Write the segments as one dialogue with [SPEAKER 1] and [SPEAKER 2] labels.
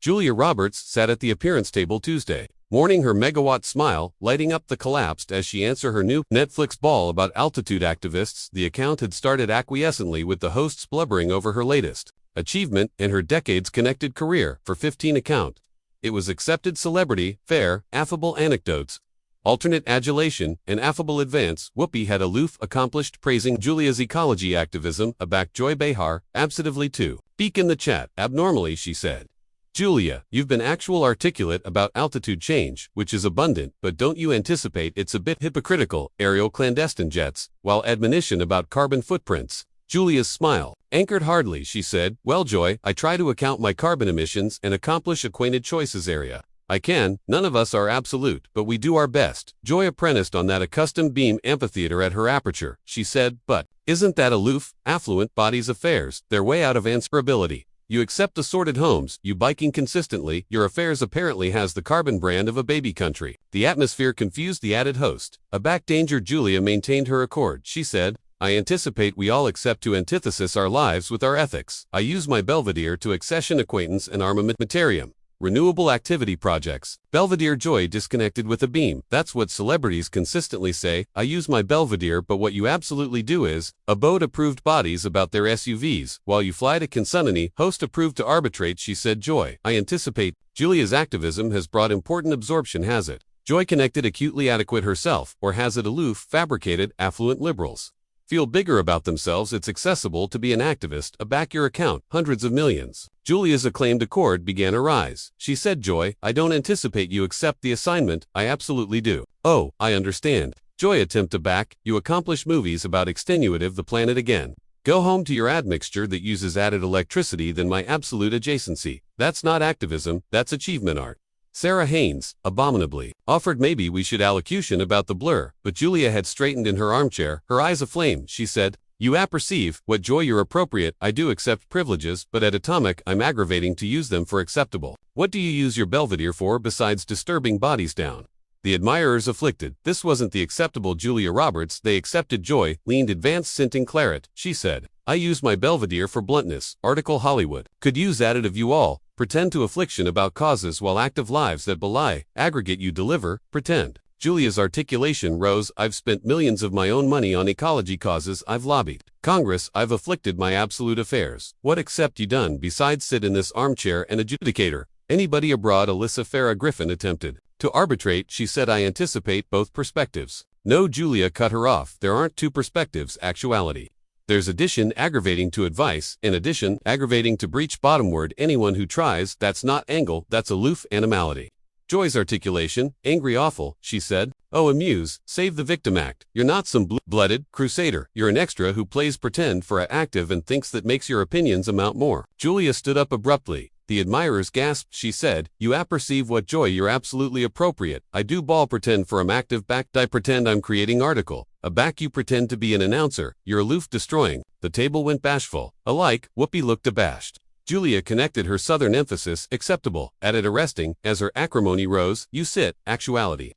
[SPEAKER 1] Julia Roberts sat at the appearance table Tuesday morning, her megawatt smile lighting up the collapsed as she answered her new Netflix ball about altitude activists. The account had started acquiescently with the hosts blubbering over her latest achievement in her decades-connected career. For 15 account, it was accepted celebrity, fair, affable anecdotes, alternate adulation, and affable advance. Whoopi had aloof, accomplished, praising Julia's ecology activism. Aback Joy Behar, absently too. Peek in the chat, abnormally, she said. Julia, you've been actual articulate about altitude change, which is abundant, but don't you anticipate it's a bit hypocritical, aerial clandestine jets, while admonition about carbon footprints? Julia's smile anchored hardly, she said, well Joy, I try to account my carbon emissions and accomplish acquainted choices area. I can, none of us are absolute, but we do our best. Joy apprenticed on that accustomed beam amphitheater at her aperture, she said, but isn't that aloof, affluent bodies affairs, their way out of answerability? You accept assorted homes, you biking consistently, your affairs apparently has the carbon brand of a baby country. The atmosphere confused the added host. Aback danger Julia maintained her accord, she said, I anticipate we all accept to antithesis our lives with our ethics. I use my Belvedere to accession acquaintance and armamentarium. Renewable activity projects. Belvedere Joy disconnected with a beam. That's what celebrities consistently say. I use my Belvedere, but what you absolutely do is abode approved bodies about their SUVs while you fly to Consunany. Host approved to arbitrate, she said. Joy, I anticipate Julia's activism has brought important absorption, has it? Joy connected acutely adequate herself, or has it aloof, fabricated, affluent liberals? Feel bigger about themselves, it's accessible to be an activist. Aback your account, hundreds of millions. Julia's acclaimed accord began a rise. She said, Joy, I don't anticipate you accept the assignment, I absolutely do. Oh, I understand. Joy attempt to back, you accomplish movies about extenuative the planet again. Go home to your admixture that uses added electricity than my absolute adjacency. That's not activism, that's achievement art. Sarah Haynes, abominably, offered maybe we should allocution about the blur, but Julia had straightened in her armchair, her eyes aflame. She said, you apperceive, what Joy you're appropriate, I do accept privileges, but at atomic I'm aggravating to use them for acceptable. What do you use your Belvedere for besides disturbing bodies down? The admirers afflicted, this wasn't the acceptable Julia Roberts, they accepted Joy, leaned advanced scenting claret, she said. I use my Belvedere for bluntness, article Hollywood. Could use additive you all, pretend to affliction about causes while active lives that belie, aggregate you deliver, pretend. Julia's articulation rose, I've spent millions of my own money on ecology causes, I've lobbied Congress, I've afflicted my absolute affairs. What accept you done besides sit in this armchair and adjudicator? Anybody abroad? Alyssa Farah Griffin attempted to arbitrate, she said, I anticipate both perspectives. No, Julia cut her off, there aren't two perspectives, actuality. There's addition aggravating to advice, in addition aggravating to breach bottomward anyone who tries, that's not angle, that's aloof animality. Joy's articulation, angry awful, she said, oh amuse, save the victim act, you're not some blue-blooded crusader, you're an extra who plays pretend for a active and thinks that makes your opinions amount more. Julia stood up abruptly. The admirers gasped, she said, you apperceive what Joy you're absolutely appropriate, I do ball pretend for I'm active back, I pretend I'm creating article. Aback you pretend to be an announcer, you're aloof destroying. The table went bashful. Alike, Whoopi looked abashed. Julia connected her southern emphasis, acceptable, added arresting, as her acrimony rose, you sit, actuality.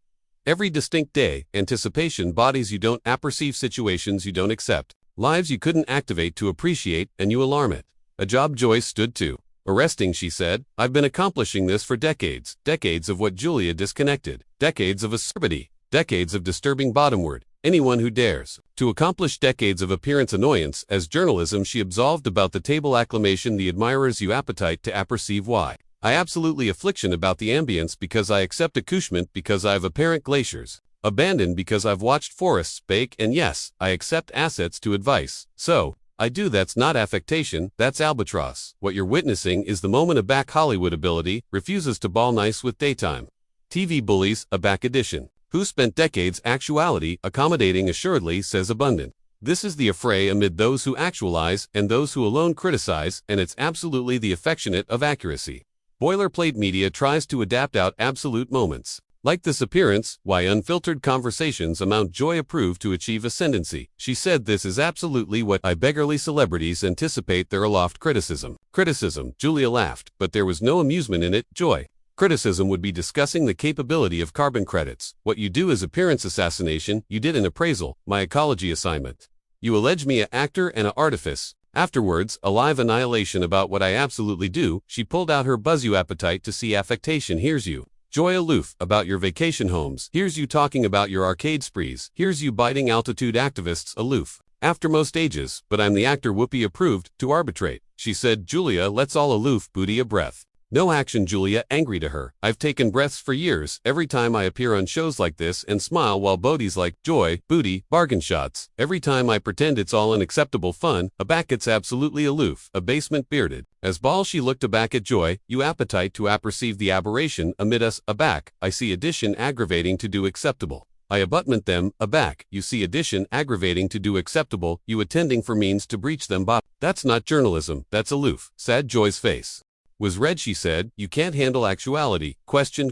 [SPEAKER 1] Every distinct day, anticipation bodies you don't apperceive, situations you don't accept, lives you couldn't activate to appreciate, and you alarm it. A job Joy stood to. Arresting, she said, I've been accomplishing this for decades, decades of what Julia disconnected, decades of acerbity, decades of disturbing bottomward. Anyone who dares to accomplish decades of appearance annoyance as journalism, she absolved about the table acclamation, the admirers you appetite to apperceive why. I absolutely affliction about the ambience because I accept accouchement because I've apparent glaciers, abandoned because I've watched forests bake, and yes, I accept assets to advice. So, I do, that's not affectation, that's albatross. What you're witnessing is the moment Aback Hollywood ability refuses to ball nice with daytime TV bullies, Aback edition. Who spent decades actuality accommodating assuredly says abundant. This is the affray amid those who actualize and those who alone criticize, and it's absolutely the affectionate of accuracy. Boilerplate media tries to adapt out absolute moments. Like this appearance, why unfiltered conversations amount Joy approved to achieve ascendancy. She said this is absolutely what I beggarly celebrities anticipate their aloft criticism. Criticism, Julia laughed, but there was no amusement in it, Joy. Criticism would be discussing the capability of carbon credits. What you do is appearance assassination, you did an appraisal, my ecology assignment. You allege me a actor and a artifice. Afterwards, a live annihilation about what I absolutely do, she pulled out her buzz you appetite to see affectation. Here's you. Joy aloof about your vacation homes. Here's you talking about your arcade sprees. Here's you biting altitude activists aloof. After most ages, but I'm the actor Whoopi approved, to arbitrate. She said, Julia, let's all aloof booty a breath. No action. Julia, angry to her. I've taken breaths for years, every time I appear on shows like this and smile while Bodhi's like, Joy, booty, bargain shots. Every time I pretend it's all unacceptable fun, a back gets absolutely aloof, abasement bearded. As ball she looked aback at Joy, you appetite to apperceive the aberration amid us, aback, I see addition aggravating to do acceptable. I abutment them, aback, you see addition aggravating to do acceptable, you attending for means to breach them That's not journalism, that's aloof. Sad Joy's face was red. She said, you can't handle actuality, question.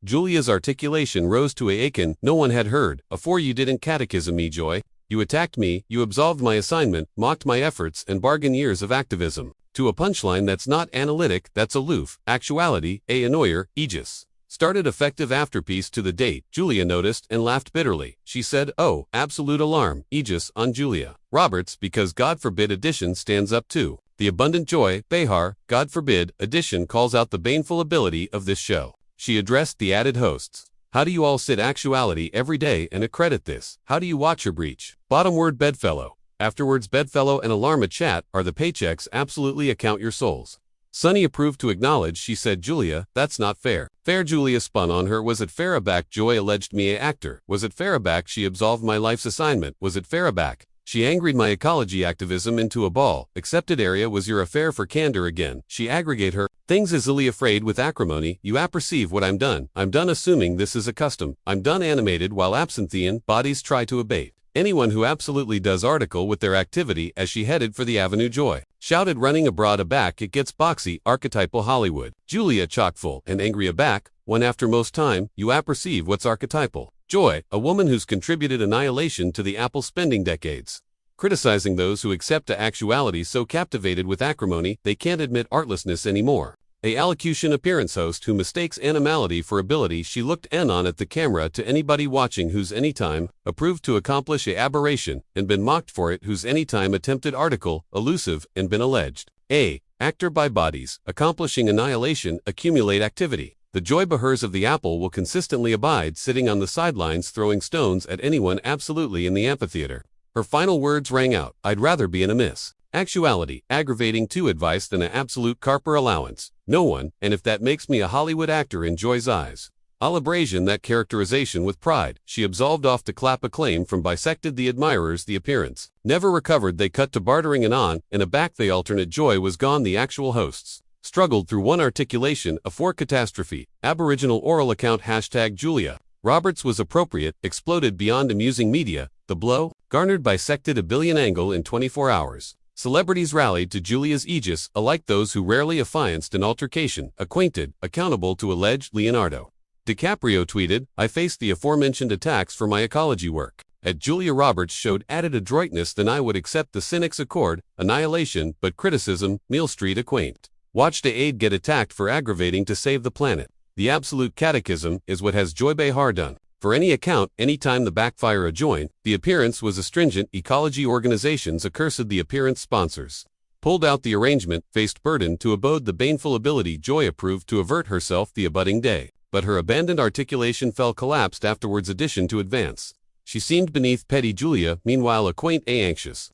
[SPEAKER 1] Julia's articulation rose to a akin no one had heard, afore you didn't catechism me, Joy. You attacked me, you absolved my assignment, mocked my efforts and bargain years of activism. To a punchline that's not analytic, that's aloof, actuality, a annoyer, aegis. Started effective afterpiece to the date, Julia noticed and laughed bitterly. She said, oh, absolute alarm, aegis on Julia Roberts, because God forbid addition stands up to the abundant Joy Behar, God forbid, addition calls out the baneful ability of this show. She addressed the added hosts. How do you all sit actuality every day and accredit this? How do you watch your breach? Bottom word bedfellow. Afterwards bedfellow and alarm a chat are the paychecks absolutely account your souls. Sunny approved to acknowledge. She said, Julia, that's not fair. Fair. Julia spun on her. Was it fair aback? Joy alleged me a actor. Was it fair aback? She absolved my life's assignment. Was it fair aback? She angried my ecology activism into a ball. Accepted area was your affair for candor again. She aggregate her things easily afraid with acrimony. You apperceive what I'm done assuming this is a custom. I'm done animated while absenthean bodies try to abate. Anyone who absolutely does article with their activity as she headed for the Avenue Joy. Shouted running abroad aback. It gets boxy, archetypal Hollywood. Julia chockfull and angry aback. One after most time, you apperceive what's archetypal. Joy, a woman who's contributed annihilation to the Apple spending decades. Criticizing those who accept to actuality so captivated with acrimony, they can't admit artlessness anymore. A allocution appearance host who mistakes animality for ability. She looked on at the camera to anybody watching who's anytime approved to accomplish a aberration and been mocked for it, who's anytime attempted article, elusive, and been alleged. A. Actor by bodies, accomplishing annihilation, accumulate activity. The Joy Behars of the Apple will consistently abide sitting on the sidelines throwing stones at anyone absolutely in the amphitheater. Her final words rang out, I'd rather be in a miss. Actuality, aggravating to advice than an absolute carper allowance. No one, and if that makes me a Hollywood actor in Joy's eyes, I'll abrasion that characterization with pride. She absolved off to clap acclaim from bisected the admirers. The appearance never recovered. They cut to bartering and aback they alternate. Joy was gone. The actual hosts struggled through one articulation, a four catastrophe, aboriginal oral account #Julia Roberts was appropriate, exploded beyond amusing media. The blow garnered bisected a billion angle in 24 hours. Celebrities rallied to Julia's aegis, alike those who rarely affianced an altercation, acquainted, accountable to alleged Leonardo DiCaprio tweeted, I faced the aforementioned attacks for my ecology work. At Julia Roberts showed added adroitness than I would accept the cynic's accord, annihilation, but criticism, Meal Street acquaint. Watched a aide get attacked for aggravating to save the planet. The absolute catechism is what has Joy Behar done. For any account, anytime the backfire adjoined, the appearance was astringent. Ecology organizations accursed the appearance sponsors. Pulled out the arrangement, faced burden to abode the baneful ability. Joy approved to avert herself the abutting day. But her abandoned articulation fell collapsed afterwards. Addition to advance. She seemed beneath petty Julia, meanwhile acquaint anxious.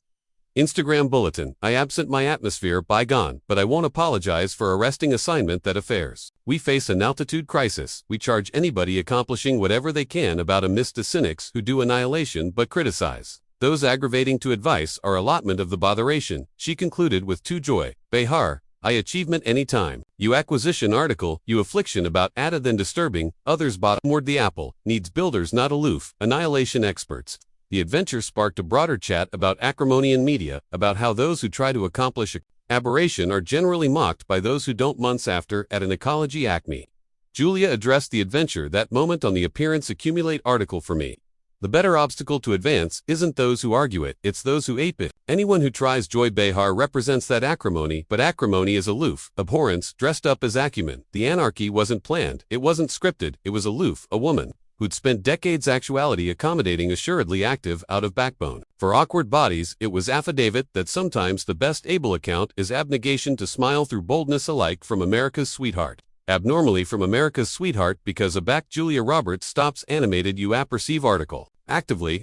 [SPEAKER 1] Instagram bulletin, I absent my atmosphere bygone, but I won't apologize for arresting assignment that affairs. We face an altitude crisis. We charge anybody accomplishing whatever they can about a mist of cynics who do annihilation but criticize. Those aggravating to advice are allotment of the botheration. She concluded with to Joy Behar, I achievement anytime. You acquisition article, you affliction about added than disturbing, others bottomward the apple, needs builders not aloof, annihilation experts. The adventure sparked a broader chat about acrimony in media, about how those who try to accomplish aberration are generally mocked by those who don't. Months after, at an ecology acme, Julia addressed the adventure that moment on the appearance accumulate article for me. The better obstacle to advance isn't those who argue it, it's those who ape it. Anyone who tries. Joy Behar represents that acrimony, but acrimony is aloof, abhorrence, dressed up as acumen. The anarchy wasn't planned, it wasn't scripted, it was aloof, a woman who'd spent decades actuality accommodating assuredly active out of backbone. For awkward bodies, it was affidavit that sometimes the best able account is abnegation to smile through boldness alike from America's sweetheart. Abnormally from America's sweetheart because a back Julia Roberts stops animated you apperceive article. Actively,